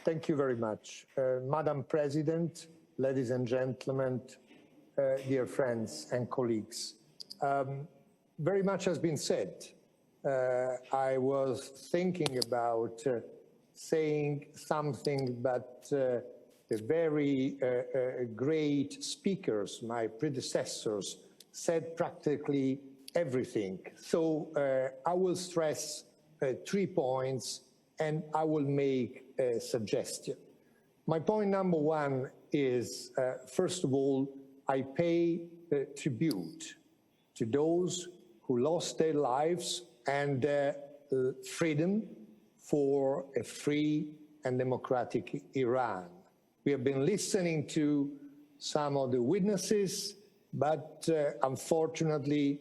Thank you very much. Madam President, ladies and gentlemen, dear friends and colleagues. Very much has been said. I was thinking about saying something, but the very great speakers, my predecessors, said practically everything. So I will stress 3 points and I will make a suggestion. My point number 1 is, first of all, I pay tribute to those who lost their lives and freedom for a free and democratic Iran. We have been listening to some of the witnesses, but unfortunately,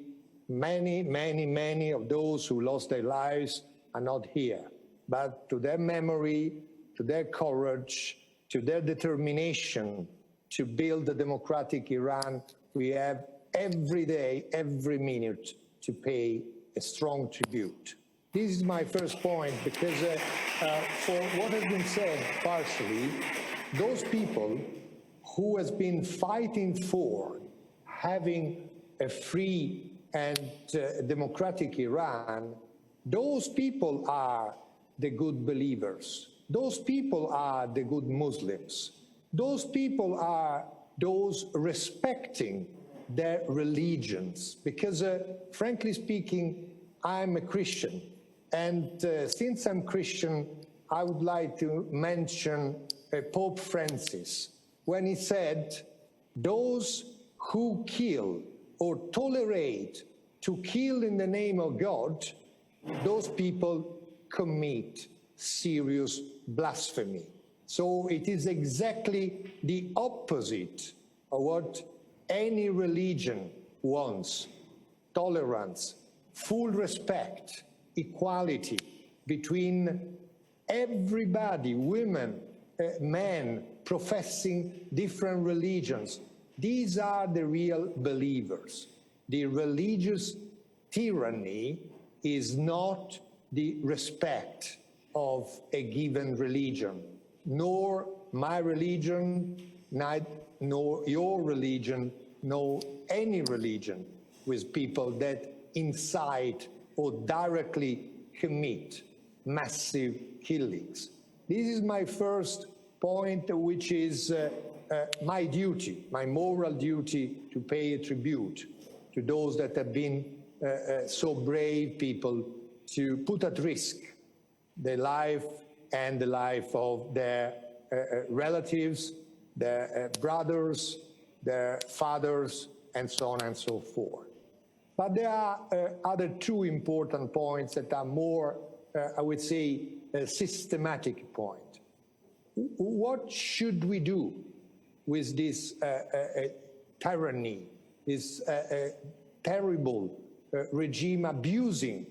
many of those who lost their lives are not here. But to their memory, to their courage, to their determination to build a democratic Iran, we have every day, every minute to pay a strong tribute. This is my first point, because for what has been said partially, those people who has been fighting for having a free and democratic Iran, those people are the good believers. Those people are the good Muslims. Those people are those respecting their religions. Because frankly speaking, I'm a Christian. And since I'm Christian, I would like to mention Pope Francis, when he said, those who kill or tolerate to kill in the name of God, those people commit serious blasphemy. So it is exactly the opposite of what any religion wants: tolerance, full respect, equality between everybody, women, men, professing different religions. These are the real believers. The religious tyranny is not the respect of a given religion, nor my religion, nor your religion, nor any religion, with people that incite or directly commit massive killings. This is my first point, which is my duty, my moral duty, to pay a tribute to those that have been so brave people to put at risk their life and the life of their relatives, their brothers, their fathers, and so on and so forth. But there are other 2 important points that are more, I would say, a systematic point. What should we do with this tyranny, this terrible regime abusing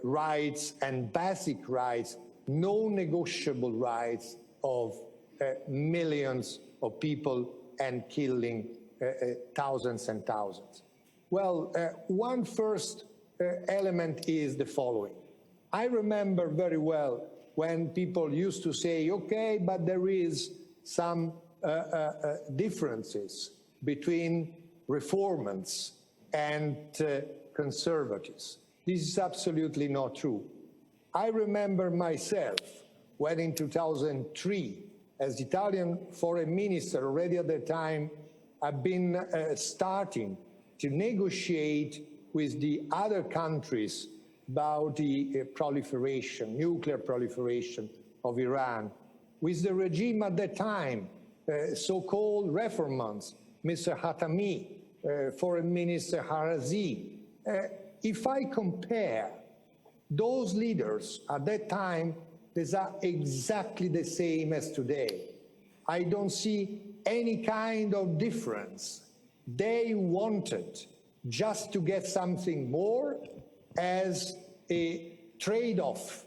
rights and basic rights, non-negotiable rights of millions of people and killing thousands and thousands? Well, one first element is the following. I remember very well when people used to say, okay, but there is some differences between reformers and conservatives. This is absolutely not true. I remember myself when in 2003, as Italian foreign minister, already at that time, I've been starting to negotiate with the other countries about the proliferation, nuclear proliferation of Iran. With the regime at that time, so-called reformers, Mr. Hatami, Foreign Minister Harazi. If I compare those leaders at that time, these are exactly the same as today. I don't see any kind of difference. They wanted just to get something more as a trade-off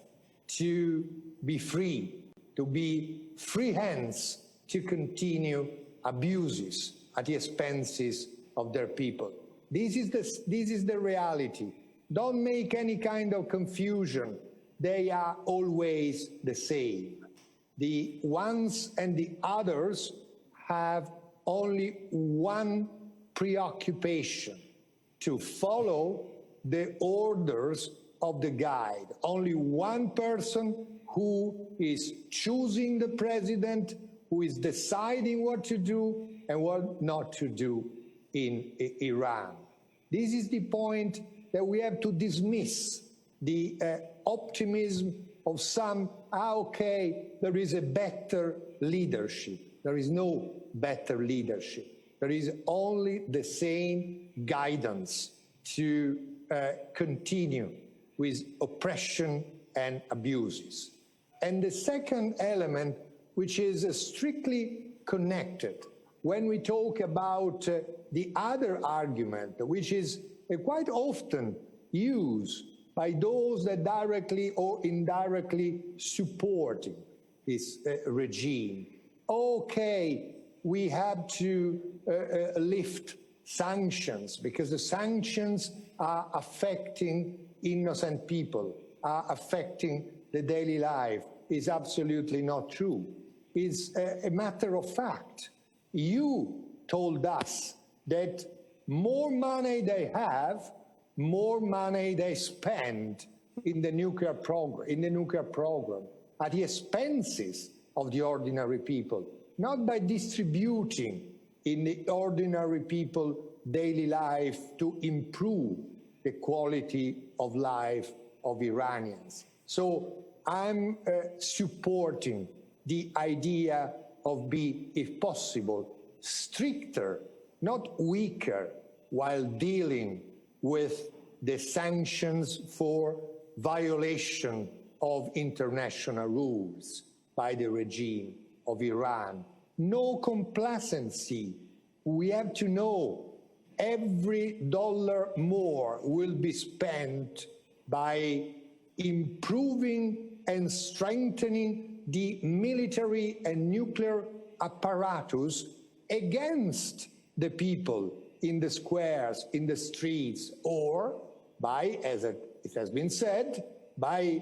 to be free, to be free hands to continue abuses at the expenses of their people. This is the reality. Don't make any kind of confusion. They are always the same. the ones and the others have only one preoccupation: to follow the orders of the guide. Only one person who is choosing the president, who is deciding what to do and what not to do in Iran. This is the point that we have to dismiss the optimism of some, okay, there is a better leadership. There is no better leadership. There is only the same guidance to continue with oppression and abuses. And the second element, which is strictly connected, when we talk about the other argument, which is quite often used by those that directly or indirectly supporting this regime. Okay, we have to lift sanctions because the sanctions are affecting innocent people, are affecting the daily life. Is absolutely not true. It's a matter of fact. You told us that more money they have, more money they spend in the nuclear program, at the expenses of the ordinary people, not by distributing in the ordinary people daily life to improve the quality of life of Iranians. So I'm supporting the idea of being, if possible, stricter, not weaker, while dealing with the sanctions for violation of international rules by the regime of Iran. No complacency. We have to know every dollar more will be spent by improving and strengthening the military and nuclear apparatus against the people in the squares, in the streets, or by, as it has been said, by,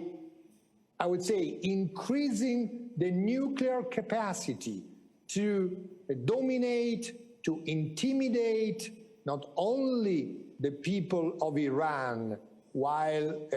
I would say, increasing the nuclear capacity to dominate, to intimidate not only the people of Iran while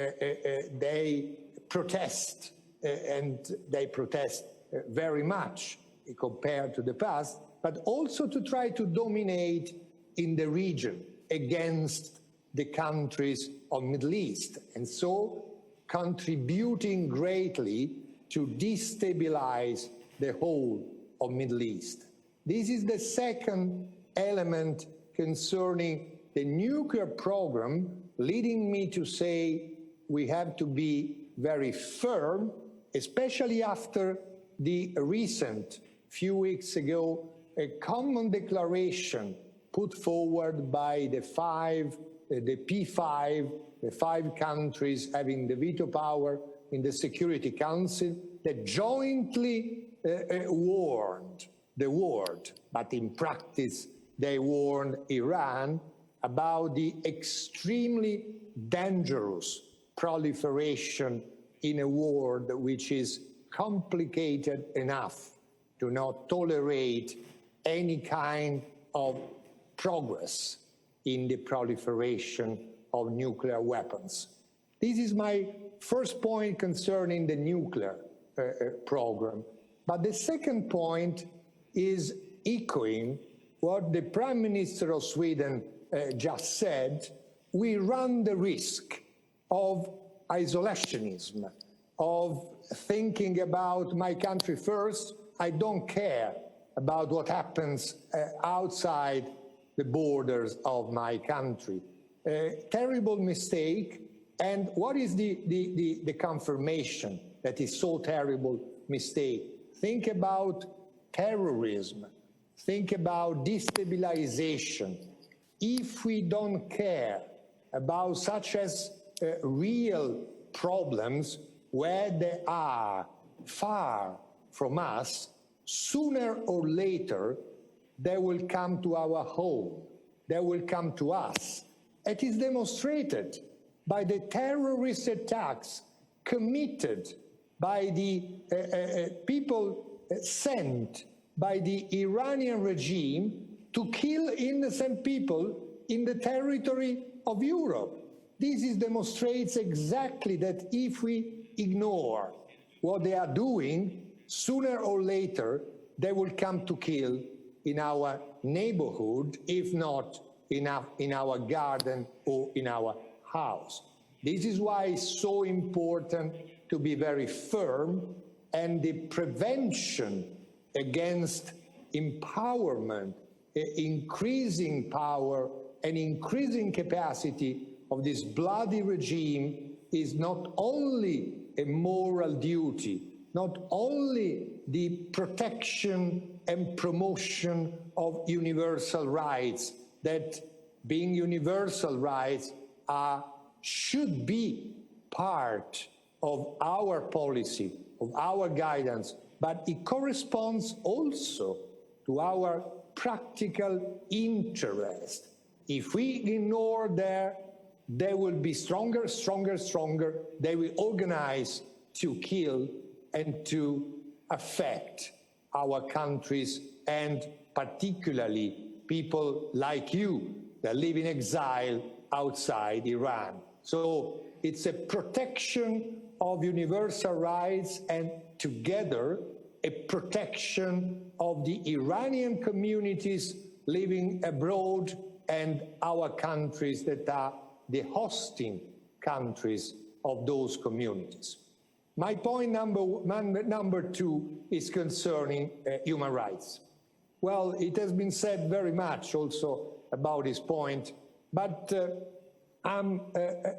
they protest, and they protest very much compared to the past, but also to try to dominate in the region against the countries of Middle East, and so contributing greatly to destabilize the whole of Middle East. This is the second element concerning the nuclear program, leading me to say we have to be very firm, especially after the recent, few weeks ago, a common declaration put forward by the P5, the 5 countries having the veto power in the Security Council, that jointly warned the world, but in practice they warned Iran about the extremely dangerous proliferation in a world which is complicated enough to not tolerate any kind of progress in the proliferation of nuclear weapons. This is my first point concerning the nuclear program. But the second point is echoing what the Prime Minister of Sweden just said. We run the risk of isolationism, of thinking about my country first. I don't care about what happens outside the borders of my country. Terrible mistake. And what is the confirmation that is so terrible mistake? Think about terrorism. Think about destabilization. If we don't care about such as real problems where they are far from us, sooner or later they will come to our home, they will come to us. It is demonstrated by the terrorist attacks committed by the people sent by the Iranian regime to kill innocent people in the territory of Europe. This demonstrates exactly that if we ignore what they are doing, sooner or later they will come to kill in our neighborhood, if not in our garden or in our house. This is why it's so important to be very firm, and the prevention against empowerment, increasing power and increasing capacity of this bloody regime is not only a moral duty, not only the protection and promotion of universal rights, that being universal rights should be part of our policy, of our guidance, but it corresponds also to our practical interest. If we ignore they will be stronger. They will organize to kill and to affect our countries, and particularly people like you that live in exile outside Iran. So it's a protection of universal rights, and together a protection of the Iranian communities living abroad and our countries that are the hosting countries of those communities. My point number two is concerning human rights. Well, it has been said very much also about this point, but I'm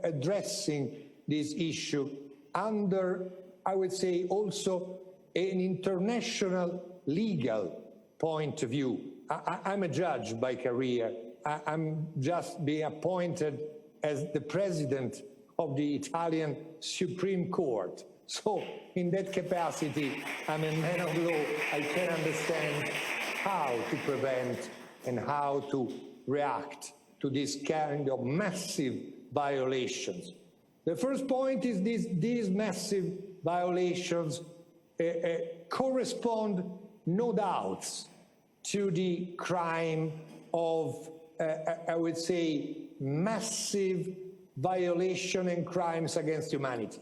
addressing this issue under, I would say, also an international legal point of view. I'm a judge by career. I'm just being appointed as the president of the Italian Supreme Court. So in that capacity, I'm a man of law. I can understand how to prevent and how to react to this kind of massive violations. The first point is these massive violations correspond, no doubts, to the crime of, I would say, massive violation and crimes against humanity.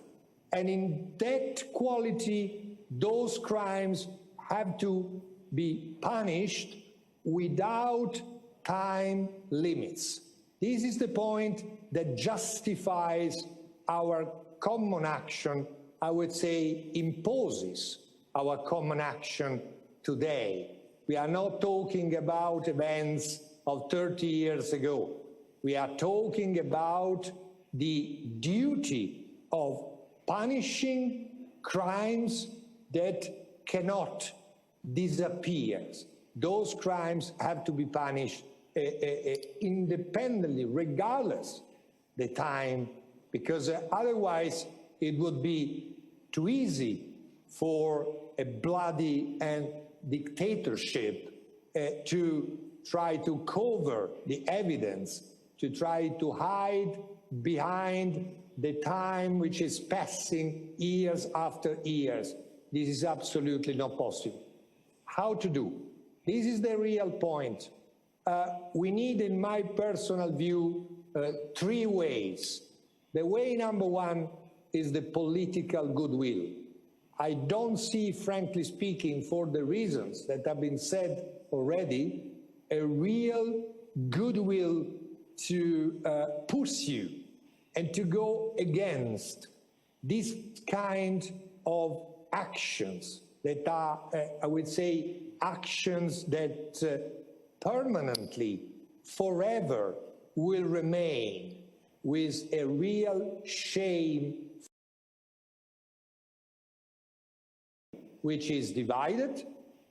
And in that quality, those crimes have to be punished without time limits. This is the point that justifies our common action, I would say imposes our common action today. We are not talking about events of 30 years ago. We are talking about the duty of punishing crimes that cannot disappear. Those crimes have to be punished independently, regardless the time, because otherwise it would be too easy for a bloody and dictatorship to try to cover the evidence, to try to hide behind the time which is passing years after years. This is absolutely not possible. How to do? This is the real point. We need, in my personal view, three ways. The way number one is the political goodwill. I don't see, frankly speaking, for the reasons that have been said already, a real goodwill to pursue and to go against this kind of actions that are, I would say, actions that permanently, forever, will remain with a real shame, which is divided.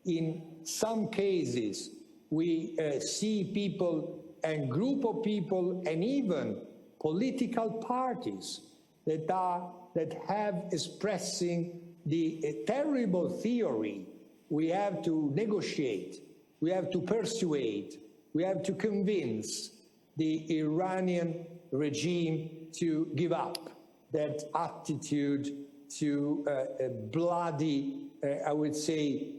In some cases, we see people and group of people and even political parties that have expressing the terrible theory: we have to negotiate, we have to persuade, we have to convince the Iranian regime to give up. That attitude to a bloody, I would say,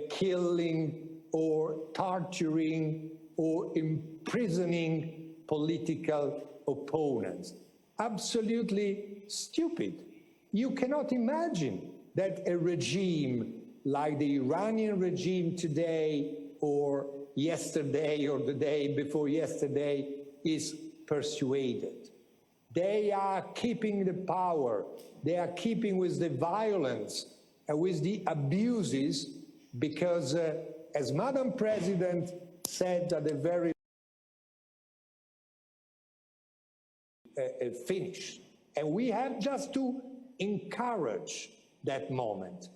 killing or torturing or imprisoning political opponents. Absolutely stupid. You cannot imagine that a regime like the Iranian regime today or yesterday or the day before yesterday is persuaded. They are keeping the power, they are keeping with the violence and with the abuses because, as Madam President said at the very finish, and we have just to encourage that moment.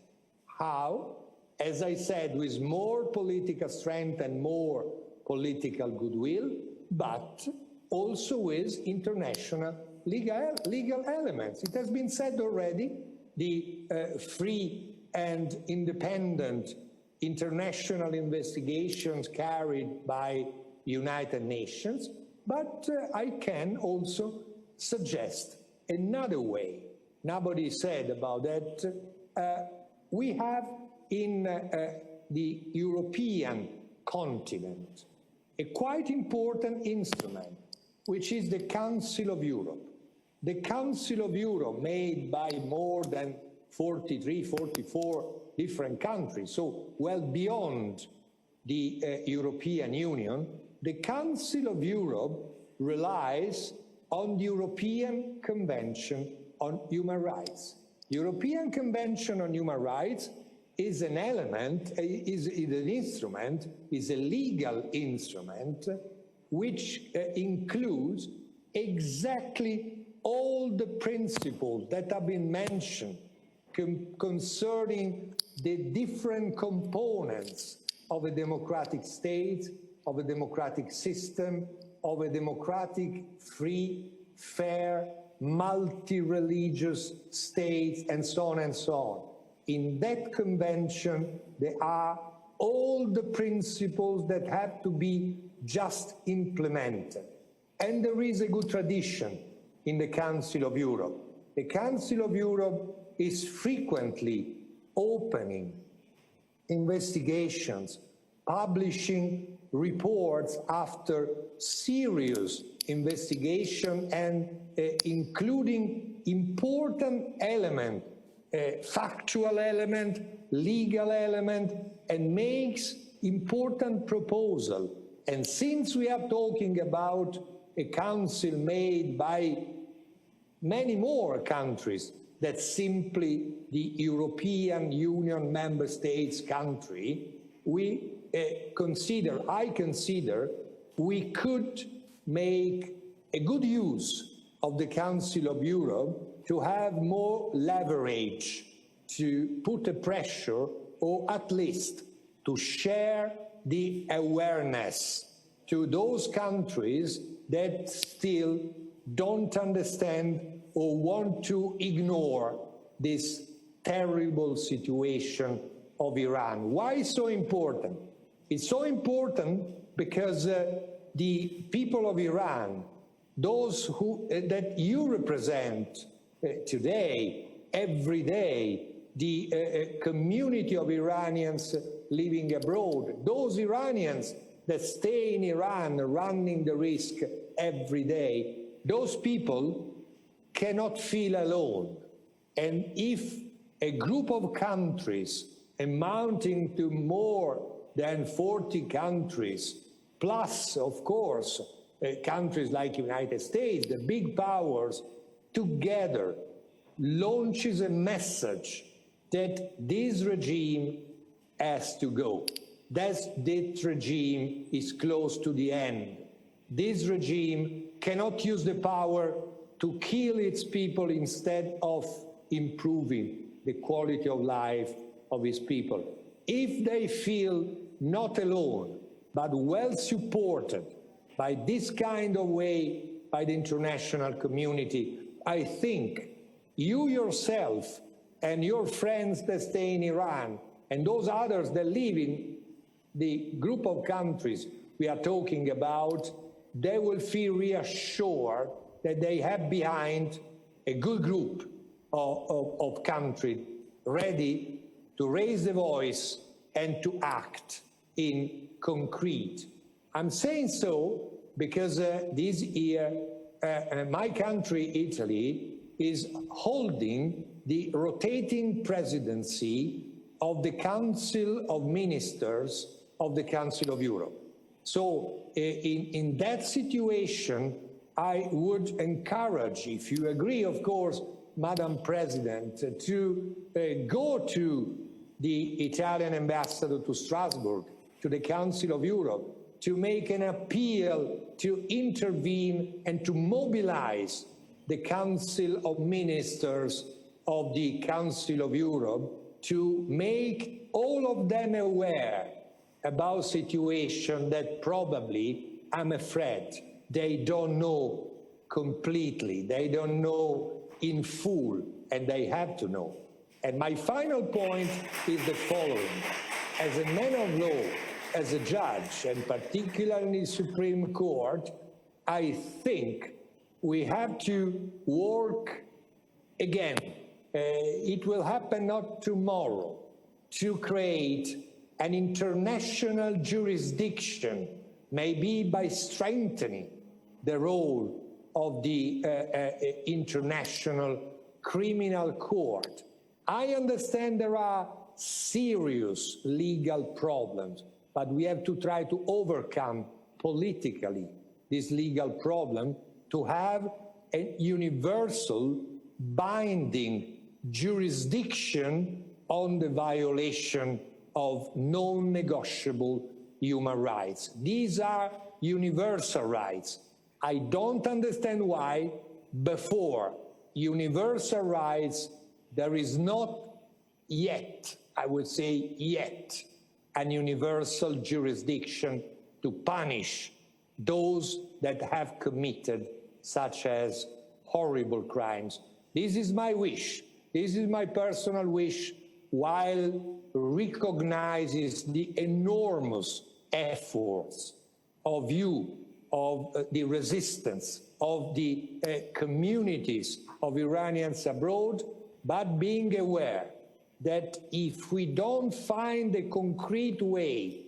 How? As I said, with more political strength and more political goodwill, but also with international legal elements. It has been said already, the free and independent international investigations carried by United Nations, but I can also suggest another way. Nobody said about that. We have in the European continent a quite important instrument, which is the Council of Europe. The Council of Europe, made by more than 43, 44 different countries, so well beyond the European Union, the Council of Europe relies on the European Convention on Human Rights. European Convention on Human Rights is an element, is an instrument, is a legal instrument which includes exactly all the principles that have been mentioned concerning the different components of a democratic state, of a democratic system, of a democratic, free, fair, multi-religious state, and so on and so on. In that convention, there are all the principles that have to be just implemented. And there is a good tradition in the Council of Europe. The Council of Europe is frequently opening investigations, publishing reports after serious investigation and including important element, factual element, legal element, and makes important proposal. And since we are talking about a council made by many more countries than simply the European Union member states country, we I consider we could make a good use of the Council of Europe to have more leverage, to put a pressure, or at least to share the awareness to those countries that still don't understand or want to ignore this terrible situation of Iran. Why so important? It's so important because the people of Iran, those that you represent today, every day, the community of Iranians living abroad, those Iranians that stay in Iran running the risk every day, those people cannot feel alone. And if a group of countries amounting to more than 40 countries, plus, of course, countries like the United States, the big powers, together launches a message that this regime has to go. That regime is close to the end. This regime cannot use the power to kill its people instead of improving the quality of life of its people. If they feel not alone, but well supported by this kind of way by the international community, I think you yourself and your friends that stay in Iran and those others that live in the group of countries we are talking about, they will feel reassured that they have behind a good group of country ready to raise the voice and to act in concrete. I'm saying so because this year my country, Italy, is holding the rotating presidency of the Council of Ministers of the Council of Europe. So in that situation, I would encourage, if you agree, of course, Madam President, to go to the Italian ambassador to Strasbourg, to the Council of Europe, to make an appeal to intervene and to mobilize the Council of Ministers of the Council of Europe to make all of them aware about a situation that probably, I'm afraid, they don't know completely, they don't know in full, and they have to know. And my final point is the following. As a man of law, as a judge, and particularly in the Supreme Court, I think we have to work again. It will happen not tomorrow, to create an international jurisdiction, maybe by strengthening the role of the International Criminal Court. I understand there are serious legal problems, but we have to try to overcome politically this legal problem to have a universal binding jurisdiction on the violation of non-negotiable human rights. These are universal rights. I don't understand why before universal rights there is not yet, I would say yet, an universal jurisdiction to punish those that have committed such as horrible crimes. This is my wish. This is my personal wish, while recognizes the enormous efforts of you, of the resistance, of the communities of Iranians abroad, but being aware that if we don't find a concrete way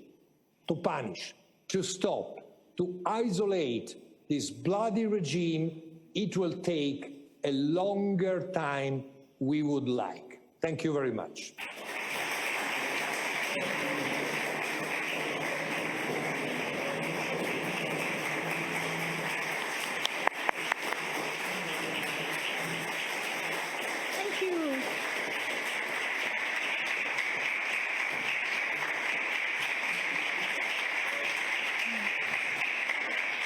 to punish, to stop, to isolate this bloody regime, it will take a longer time we would like. Thank you very much.